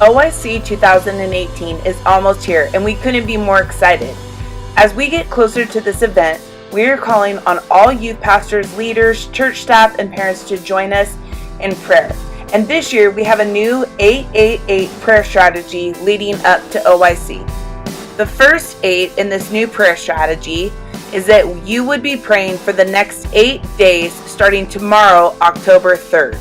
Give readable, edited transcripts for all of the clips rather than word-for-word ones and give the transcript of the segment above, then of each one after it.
OYC 2018 is almost here, and we couldn't be more excited. As we get closer to this event, we are calling on all youth pastors, leaders, church staff, and parents to join us in prayer. And this year, we have a new 888 prayer strategy leading up to OYC. The first 8 in this new prayer strategy is that you would be praying for the next 8 days starting tomorrow, October 3rd.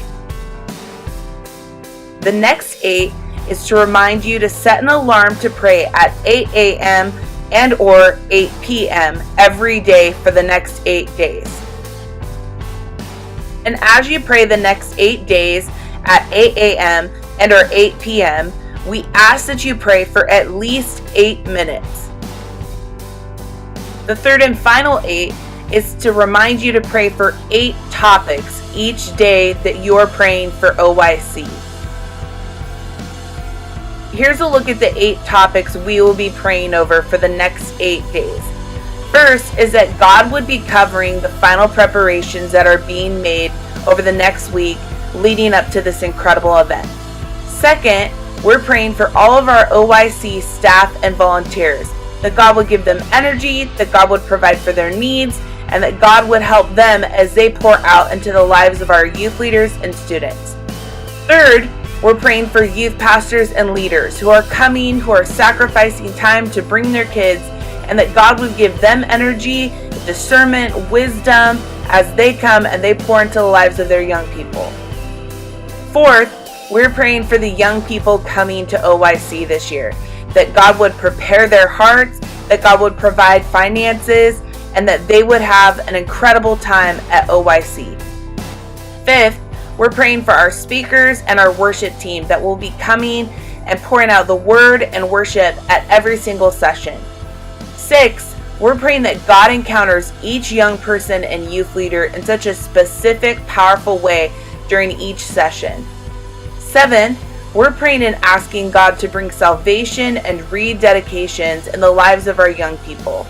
The next 8 is to remind you to set an alarm to pray at 8 a.m. and or 8 p.m. every day for the next 8 days. And as you pray the next 8 days at 8 a.m. and or 8 p.m., we ask that you pray for at least 8 minutes. The third and final 8 is to remind you to pray for 8 topics each day that you're praying for OYC. Here's a look at the 8 topics we will be praying over for the next 8 days. First is that God would be covering the final preparations that are being made over the next week leading up to this incredible event. Second, we're praying for all of our OYC staff and volunteers, that God would give them energy, that God would provide for their needs, and that God would help them as they pour out into the lives of our youth leaders and students. Third, we're praying for youth pastors and leaders who are coming, who are sacrificing time to bring their kids, and that God would give them energy, discernment, wisdom as they come and they pour into the lives of their young people. Fourth, we're praying for the young people coming to OYC this year, that God would prepare their hearts, that God would provide finances, and that they would have an incredible time at OYC. Fifth, we're praying for our speakers and our worship team that will be coming and pouring out the word and worship at every single session. Sixth, we're praying that God encounters each young person and youth leader in such a specific, powerful way during each session. Seventh, we're praying and asking God to bring salvation and rededications in the lives of our young people.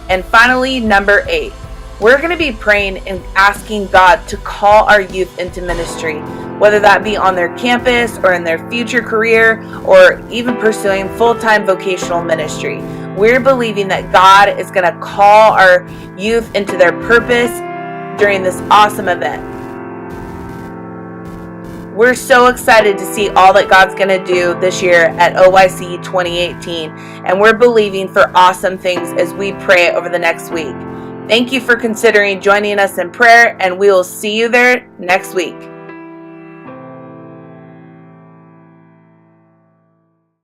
And finally, number 8, we're going to be praying and asking God to call our youth into ministry, whether that be on their campus or in their future career or even pursuing full-time vocational ministry. We're believing that God is going to call our youth into their purpose during this awesome event. We're so excited to see all that God's going to do this year at OYC 2018, and we're believing for awesome things as we pray over the next week. Thank you for considering joining us in prayer, and we will see you there next week.